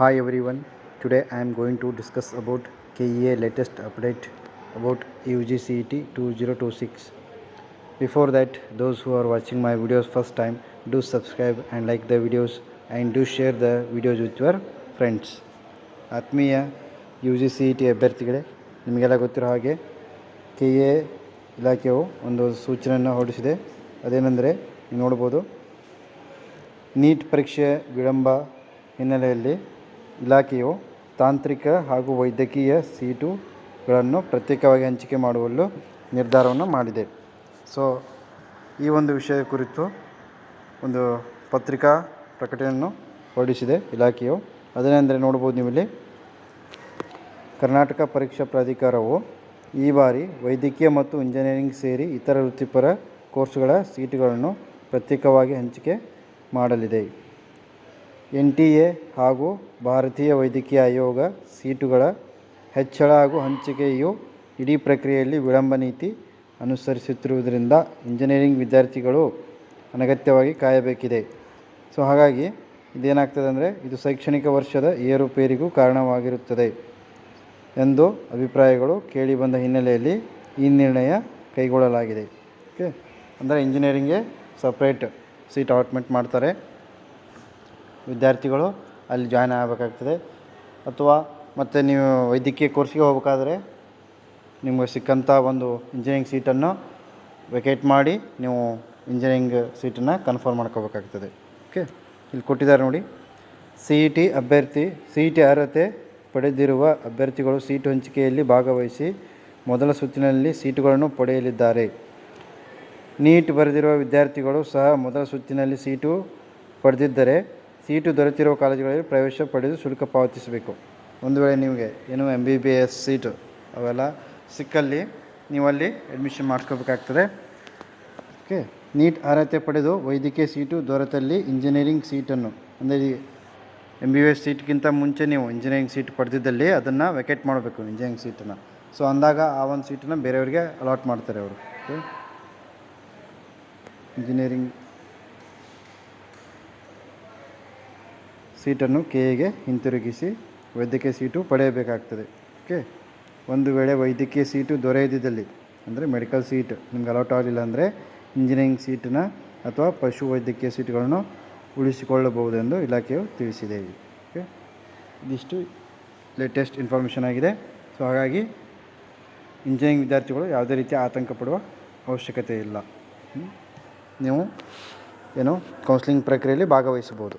Hi everyone. Today I am going to discuss about KEA latest update about UGCET 2026. Before that, those who are watching my videos first time, do subscribe and like the videos and do share the videos with your friends. ಆತ್ಮೀಯ U G C E T ಅಭ್ಯರ್ಥಿಗಳೇ, ನಿಮಗೆಲ್ಲ ಗೊತ್ತಿರೋ ಹಾಗೆ K A ಇಲಾಖೆಯು ಒಂದು ಸೂಚನೆಯನ್ನು ಹೊರಡಿಸಿದೆ. ಅದೇನೆಂದರೆ ನೀವು ನೋಡ್ಬೋದು, ನೀಟ್ ಪರೀಕ್ಷೆ ವಿಳಂಬ ಹಿನ್ನೆಲೆಯಲ್ಲಿ ಇಲಾಖೆಯು ತಾಂತ್ರಿಕ ಹಾಗೂ ವೈದ್ಯಕೀಯ ಸೀಟುಗಳನ್ನು ಪ್ರತ್ಯೇಕವಾಗಿ ಹಂಚಿಕೆ ಮಾಡುವಲ್ಲಿ ನಿರ್ಧಾರವನ್ನು ಮಾಡಿದೆ. ಸೊ ಈ ಒಂದು ವಿಷಯ ಕುರಿತು ಒಂದು ಪತ್ರಿಕಾ ಪ್ರಕಟಣೆಯನ್ನು ಹೊರಡಿಸಿದೆ ಇಲಾಖೆಯು. ಅದೇನೆಂದರೆ ನೋಡ್ಬೋದು ನೀವಿಲ್ಲಿ, ಕರ್ನಾಟಕ ಪರೀಕ್ಷಾ ಪ್ರಾಧಿಕಾರವು ಈ ಬಾರಿ ವೈದ್ಯಕೀಯ ಮತ್ತು ಇಂಜಿನಿಯರಿಂಗ್ ಸೇರಿ ಇತರ ವೃತ್ತಿಪರ ಕೋರ್ಸುಗಳ ಸೀಟುಗಳನ್ನು ಪ್ರತ್ಯೇಕವಾಗಿ ಹಂಚಿಕೆ ಮಾಡಲಿದೆ. NTA ಹಾಗೂ ಭಾರತೀಯ ವೈದ್ಯಕೀಯ ಆಯೋಗ ಸೀಟುಗಳ ಹೆಚ್ಚಳ ಹಾಗೂ ಹಂಚಿಕೆಯು ಇಡೀ ಪ್ರಕ್ರಿಯೆಯಲ್ಲಿ ವಿಳಂಬ ನೀತಿ ಅನುಸರಿಸುತ್ತಿರುವುದರಿಂದ ಇಂಜಿನಿಯರಿಂಗ್ ವಿದ್ಯಾರ್ಥಿಗಳು ಅನಗತ್ಯವಾಗಿ ಕಾಯಬೇಕಿದೆ. ಸೊ ಹಾಗಾಗಿ ಇದೇನಾಗ್ತದೆ ಅಂದರೆ, ಇದು ಶೈಕ್ಷಣಿಕ ವರ್ಷದ ಏರುಪೇರಿಗೂ ಕಾರಣವಾಗಿರುತ್ತದೆ ಎಂದು ಅಭಿಪ್ರಾಯಗಳು ಕೇಳಿಬಂದ ಹಿನ್ನೆಲೆಯಲ್ಲಿ ಈ ನಿರ್ಣಯ ಕೈಗೊಳ್ಳಲಾಗಿದೆ. ಓಕೆ, ಅಂದರೆ ಇಂಜಿನಿಯರಿಂಗ್ಗೆ ಸಪ್ರೇಟ್ ಸೀಟ್ ಅಲಾಟ್ಮೆಂಟ್ ಮಾಡ್ತಾರೆ. ವಿದ್ಯಾರ್ಥಿಗಳು ಅಲ್ಲಿ ಜಾಯ್ನ್ ಆಗಬೇಕಾಗ್ತದೆ. ಅಥವಾ ಮತ್ತು ನೀವು ವೈದ್ಯಕೀಯ ಕೋರ್ಸಿಗೆ ಹೋಗಬೇಕಾದ್ರೆ ನಿಮಗೆ ಸಿಕ್ಕಂಥ ಒಂದು ಇಂಜಿನಿಯರಿಂಗ್ ಸೀಟನ್ನು ವೆಕೇಟ್ ಮಾಡಿ ನೀವು ಇಂಜಿನಿಯರಿಂಗ್ ಸೀಟನ್ನು ಕನ್ಫರ್ಮ್ ಮಾಡ್ಕೋಬೇಕಾಗ್ತದೆ. ಓಕೆ, ಇಲ್ಲಿ ಕೊಟ್ಟಿದ್ದಾರೆ ನೋಡಿ, CET ಅರ್ಹತೆ ಪಡೆದಿರುವ ಅಭ್ಯರ್ಥಿಗಳು ಸೀಟು ಹಂಚಿಕೆಯಲ್ಲಿ ಭಾಗವಹಿಸಿ ಮೊದಲ ಸುತ್ತಿನಲ್ಲಿ ಸೀಟುಗಳನ್ನು ಪಡೆಯಲಿದ್ದಾರೆ. ನೀಟ್ ಬರೆದಿರುವ ವಿದ್ಯಾರ್ಥಿಗಳು ಸಹ ಮೊದಲ ಸುತ್ತಿನಲ್ಲಿ ಸೀಟು ಪಡೆದಿದ್ದರೆ ಸೀಟು ದೊರೆತಿರುವ ಕಾಲೇಜುಗಳಲ್ಲಿ ಪ್ರವೇಶ ಪಡೆದು ಶುಲ್ಕ ಪಾವತಿಸಬೇಕು. ಒಂದು ವೇಳೆ ನಿಮಗೆ ಏನು MBBS ಸೀಟು ಅವೆಲ್ಲ ಸಿಕ್ಕಲ್ಲಿ ನೀವಲ್ಲಿ ಅಡ್ಮಿಷನ್ ಮಾಡ್ಕೋಬೇಕಾಗ್ತದೆ. ಓಕೆ, ನೀಟ್ ಅರ್ಹತೆ ಪಡೆದು ವೈದ್ಯಕೀಯ ಸೀಟು ದೊರೆತಲ್ಲಿ ಇಂಜಿನಿಯರಿಂಗ್ ಸೀಟನ್ನು, ಅಂದರೆ MBBS ಸೀಟ್ಗಿಂತ ಮುಂಚೆ ನೀವು ಇಂಜಿನಿಯರಿಂಗ್ ಸೀಟ್ ಪಡೆದಿದ್ದಲ್ಲಿ ಅದನ್ನು ವೆಕೇಟ್ ಮಾಡಬೇಕು, ಇಂಜಿನಿಯರಿಂಗ್ ಸೀಟನ್ನು. ಸೊ ಅಂದಾಗ ಆ ಒಂದು ಸೀಟನ್ನು ಬೇರೆಯವರಿಗೆ ಅಲಾಟ್ ಮಾಡ್ತಾರೆ ಅವರು. ಓಕೆ, ಇಂಜಿನಿಯರಿಂಗ್ ಸೀಟನ್ನು KEಗೆ ಹಿಂತಿರುಗಿಸಿ ವೈದ್ಯಕೀಯ ಸೀಟು ಪಡೆಯಬೇಕಾಗ್ತದೆ. ಓಕೆ, ಒಂದು ವೇಳೆ ವೈದ್ಯಕೀಯ ಸೀಟು ದೊರೆಯದಿದ್ದಲ್ಲಿ, ಅಂದರೆ ಮೆಡಿಕಲ್ ಸೀಟ್ ನಿಮ್ಗೆ ಅಲಾಟ್ ಆಗಲಿಲ್ಲ ಅಂದರೆ ಇಂಜಿನಿಯರಿಂಗ್ ಸೀಟನ್ನು ಅಥವಾ ಪಶು ವೈದ್ಯಕೀಯ ಸೀಟುಗಳನ್ನು ಉಳಿಸಿಕೊಳ್ಳಬಹುದೆಂದು ಇಲಾಖೆಯು ತಿಳಿಸಿದೆ. ಓಕೆ, ಇದಿಷ್ಟು ಲೇಟೆಸ್ಟ್ ಇನ್ಫಾರ್ಮೇಷನ್ ಆಗಿದೆ. ಸೊ ಹಾಗಾಗಿ ಇಂಜಿನಿಯರಿಂಗ್ ವಿದ್ಯಾರ್ಥಿಗಳು ಯಾವುದೇ ರೀತಿಯ ಆತಂಕ ಪಡುವ ಅವಶ್ಯಕತೆ ಇಲ್ಲ. ನೀವು ಕೌನ್ಸಿಲಿಂಗ್ ಪ್ರಕ್ರಿಯೆಯಲ್ಲಿ ಭಾಗವಹಿಸಬಹುದು.